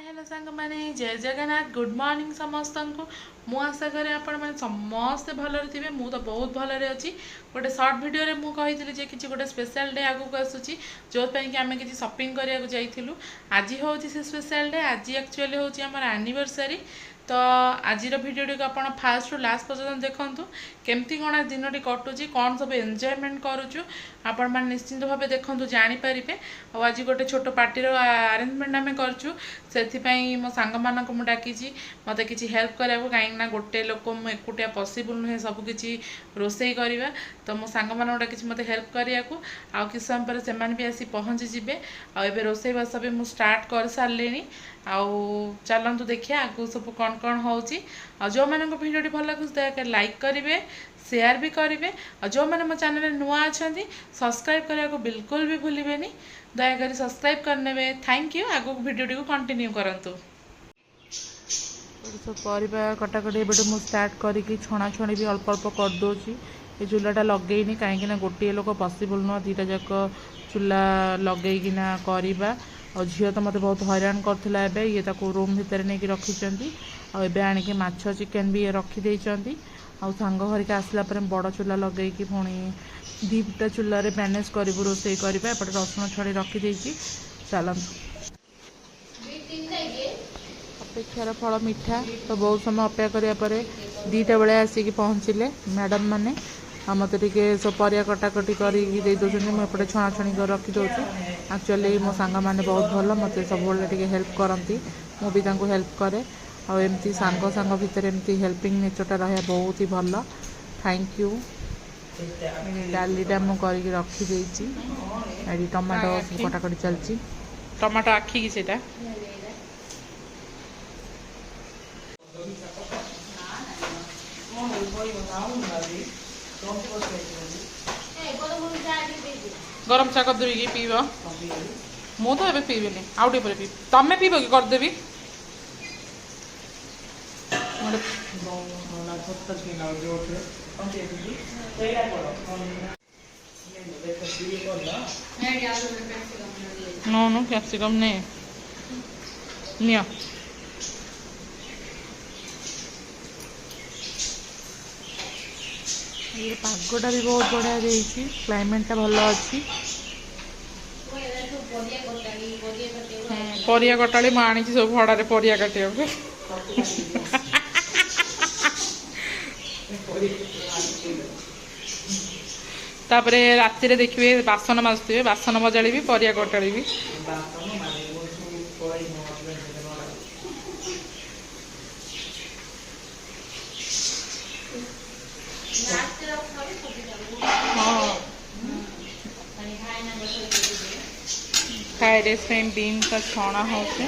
Hello सांग माने जय जगन्नाथ गुड मॉर्निंग समस्त को मु आशा करे आपण माने समस्त भलरे थिबे। मु तो बहुत भलरे अछि। गोटे शॉर्ट वीडियो रे मु कहितली जे किछि गोटे स्पेशल डे आगु को आसुची जो पई कि आमे किछि शॉपिंग करिया को जाइथिलु। आज होउची से स्पेशल डे। आज एक्चुअली होउची हमर एनिवर्सरी। तो आज भिडियो को आपण फास्ट टू लास्ट पर्यंत देखंतु केमती कोन दिनटी कटुची कौन सब एंजॉयमेंट करूछु आपण मान निश्चिंत भावे देखंतु जानि परिबे। और आज गोटे छोट पार्टी रो अरेंजमेंट आमे करछु सेथि पई मो सांग मानक मु डाकीची मते किछि हेल्प करिया को काई ना गोटे लोक मु एकुटिया पॉसिबल नहे सब किछि रोसई करिवा। तो मो सांग मानक डाकीची मते हेल्प करिया को आ कि समय पर सेमान भी आसी पहुंच जिबे। आ एबे रोसई बास भी मु स्टार्ट कर सारलेनी। आउ चलतु देखिए आगु सब कौन कौन होची। आ जो मानक वीडियो भल लगे लाइक करेंगे शेयर भी करेंगे। और जो मैंने मो चैनल नुआ अच्छा सब्सक्राइब करने को बिल्कुल भी भूलिबेनी। दयाकोरी सब्सक्राइब करने थैंक यू। आगु वीडियो को कंटिन्यू करंतु। सब परिबा कटाकटी एबे मु स्टार्ट करिकी छणा छणी भी अल्प अल्प कर दोची। ये चूल्हाटा लगेनी कहीं गोटे लोक पॉसिबल नुह दीटा जाक चूल्हा लगेकिना करवा। और झील तो मत बहुत हैरान करथिला एबे ये ताको रूम भितर नहीं कि रखिछंती। आ एबे आनिके माछ चिकेन भी रखी देइछंती। आ सांग घरिके आसला पर बड़ चूल्हा लगेकी पुणी दीटा चूल्हा रे मैनेज करिबु रोसई करबा। एपटे रसुण छड़ी रखी देइछि। चलंतु अपेक्षार फल मीठा। तो बहुत समय अपेक्षा करिया परे 2टा बेले आसिकी पहुँचिले मैडम माने। मत सब परिया कटाकटी कर मुझे छणाछणी कर रखी दूसरी। एक्चुअली मो सांग मैंने बहुत भल मत सब हेल्प करती मु भी हेल्प करे। और एमती सांग सांग भितर एमती हेल्पिंग नेचरटा रहा बहुत ही भल। Thank you. डालीटा मुझे रखी देती। टमाटो कटाकटी चलती टमाटो आखी की सेटा गरम चा करदेवी कि पीब मु तो पीबी आउ टे पीबी तमें पीब कि करदेवी। नो नो कैप्सिकम नहीं निया ये पागटा भी बहुत बढ़िया देइछि। क्लाइमेटटा भल अच्छी। परिया कटाड़ी मैं आनी सब भड़े परिया काटिया तापरे राति रे देखिए बासन माजुवे बासन मजाड़ी भी परिया कटाड़ी भी। फ्राइड राइस में बीन्स का छणा होचे।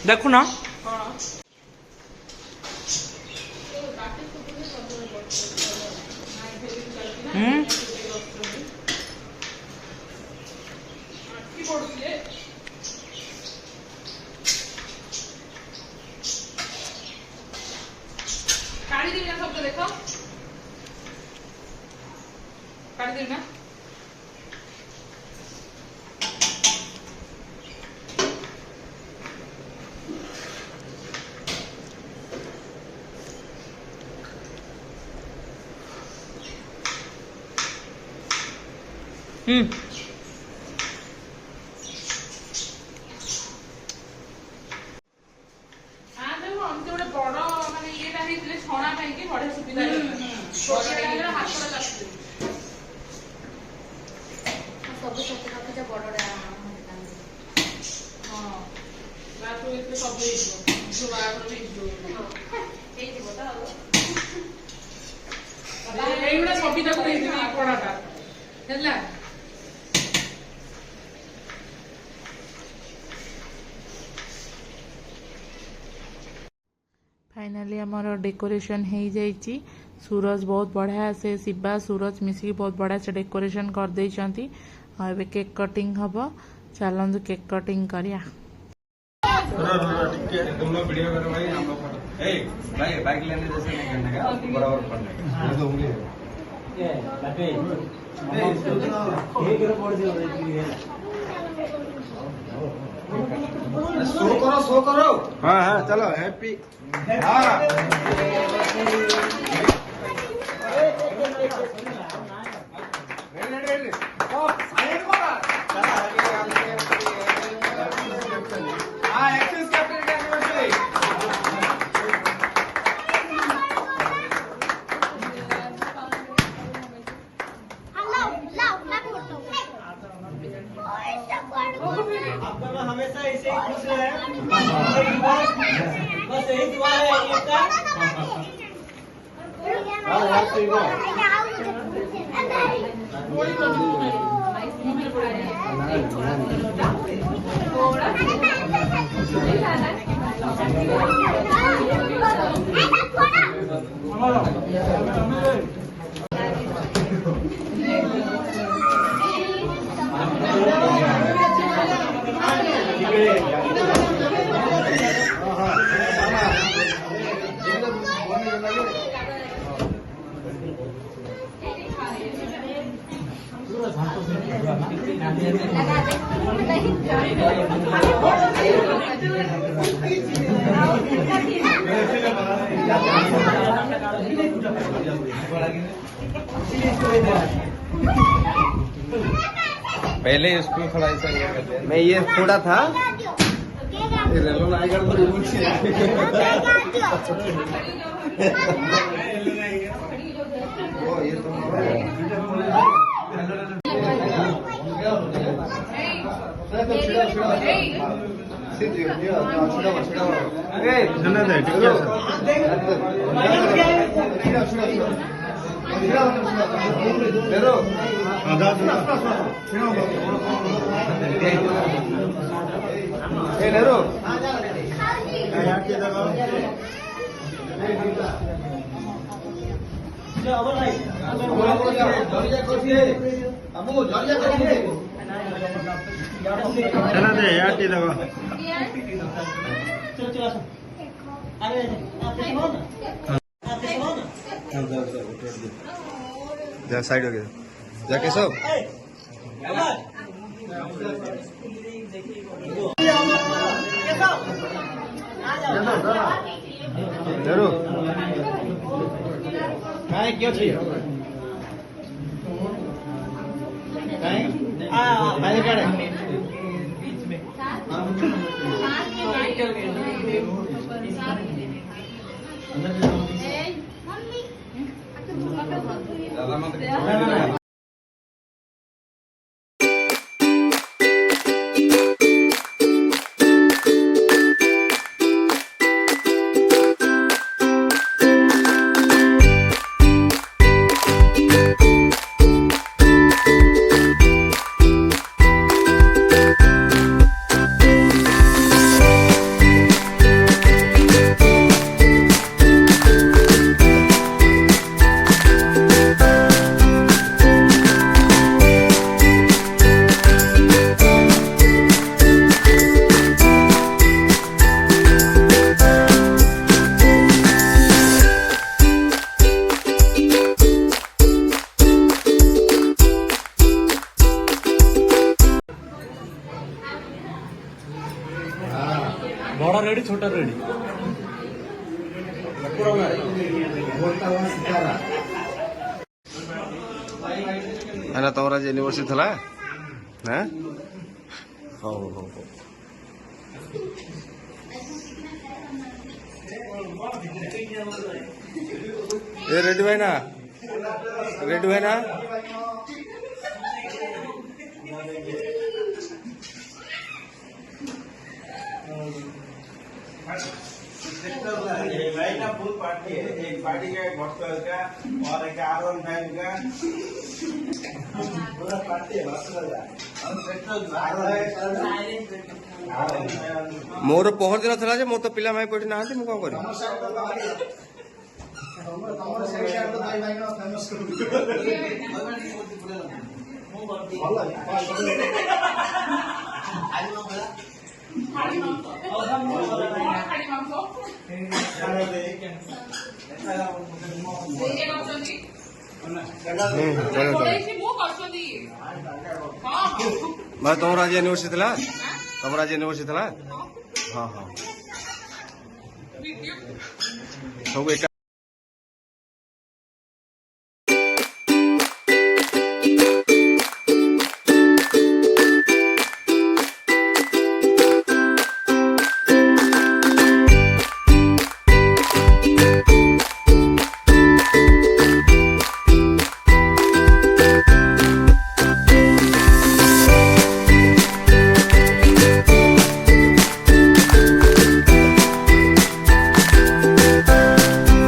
देखु ना काढ़ी देवी ना सब देखो काढ़ी देवी ना छणा बढ़िया सुविधा सब फाइनाली आमर डेकोरेशन हो जाइए। सूरज बहुत बढ़िया से शिवा सूरज मिसिकी बहुत बढ़िया से डेकोरेशन कर देइछंती। केक कटिंग हम चलतु केक कटिंग करिया। तुम लोग वीडियो करो भाई, हम लोग फोटो। ए भाई बाइक लेने जैसे नहीं करने का, बराबर पड़ने का। ये तो उंगली है। शो करो। हाँ हाँ चलो हैप्पी। हाँ हमेशा ऐसे ही खुश रहे, बस यही दुआ है आपका। पहले स्कूल खड़ा ऐसा नहीं करते। मैं ये थोड़ा था रेलो नायगढ़ तो रूल से वो ये तो साइड हो गया जाके सब जरूर क्यों चाहिए बड़ा रेडी छोटा रेडी है ना तमरा यूनिवर्सिटी थला ना हो ये रेडी भाई ना भाई ना फुल पार्टी है, एक पार्टी का, एक हॉस्टल का और एक R15 का पूरा पार्टी है। मोर पहर दिन था मोर तो पिला भाई कोठी ना मु कौन करी ଖାଲି ମାଂସ ଇଏ କରୁଛନ୍ତି ପଳେଇଛି ମୁଁ କରୁଛନ୍ତି ଭାଇ ତମର ଆଜି ୟୁନିଭର୍ସିଟି ଥିଲା ତମର ଆଜି ୟୁନିଭର୍ସିଟି ଥିଲା ହଁ ହଁ ଭିଡ଼ିଓ ସବୁ ଏକା